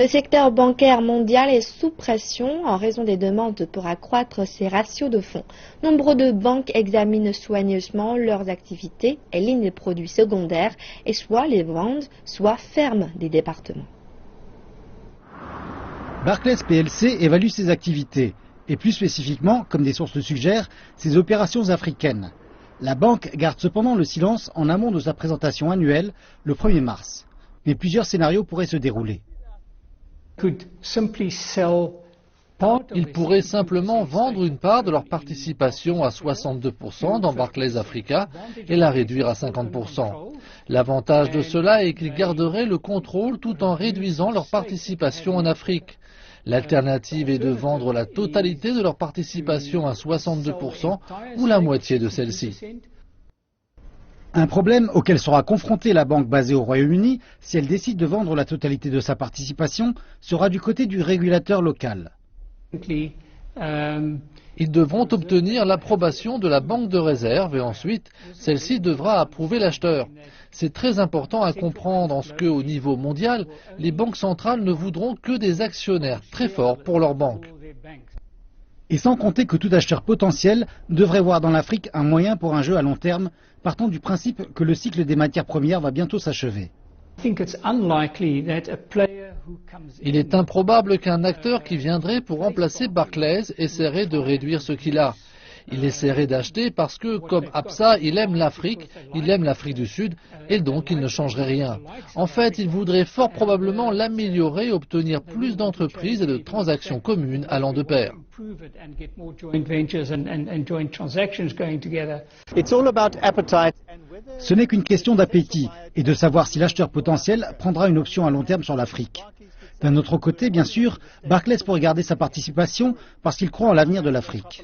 Le secteur bancaire mondial est sous pression en raison des demandes pour accroître ses ratios de fonds. Nombre de banques examinent soigneusement leurs activités, éliminent les produits secondaires et soit les vendent, soit ferment des départements. Barclays PLC évalue ses activités et plus spécifiquement, comme des sources le suggèrent, ses opérations africaines. La banque garde cependant le silence en amont de sa présentation annuelle le 1er mars. Mais plusieurs scénarios pourraient se dérouler. Ils pourraient simplement vendre une part de leur participation à 62% dans Barclays Africa et la réduire à 50%. L'avantage de cela est qu'ils garderaient le contrôle tout en réduisant leur participation en Afrique. L'alternative est de vendre la totalité de leur participation à 62% ou la moitié de celle-ci. Un problème auquel sera confrontée la banque basée au Royaume-Uni si elle décide de vendre la totalité de sa participation sera du côté du régulateur local. Ils devront obtenir l'approbation de la banque de réserve et ensuite, celle-ci devra approuver l'acheteur. C'est très important à comprendre en ce qu'au niveau mondial, les banques centrales ne voudront que des actionnaires très forts pour leur banque. Et sans compter que tout acheteur potentiel devrait voir dans l'Afrique un moyen pour un jeu à long terme, partant du principe que le cycle des matières premières va bientôt s'achever. Il est improbable qu'un acteur qui viendrait pour remplacer Barclays essaierait de réduire ce qu'il a. Il essaierait d'acheter parce que, comme Absa, il aime l'Afrique du Sud, et donc il ne changerait rien. En fait, il voudrait fort probablement l'améliorer et obtenir plus d'entreprises et de transactions communes allant de pair. Ce n'est qu'une question d'appétit et de savoir si l'acheteur potentiel prendra une option à long terme sur l'Afrique. D'un autre côté, bien sûr, Barclays pourrait garder sa participation parce qu'il croit en l'avenir de l'Afrique.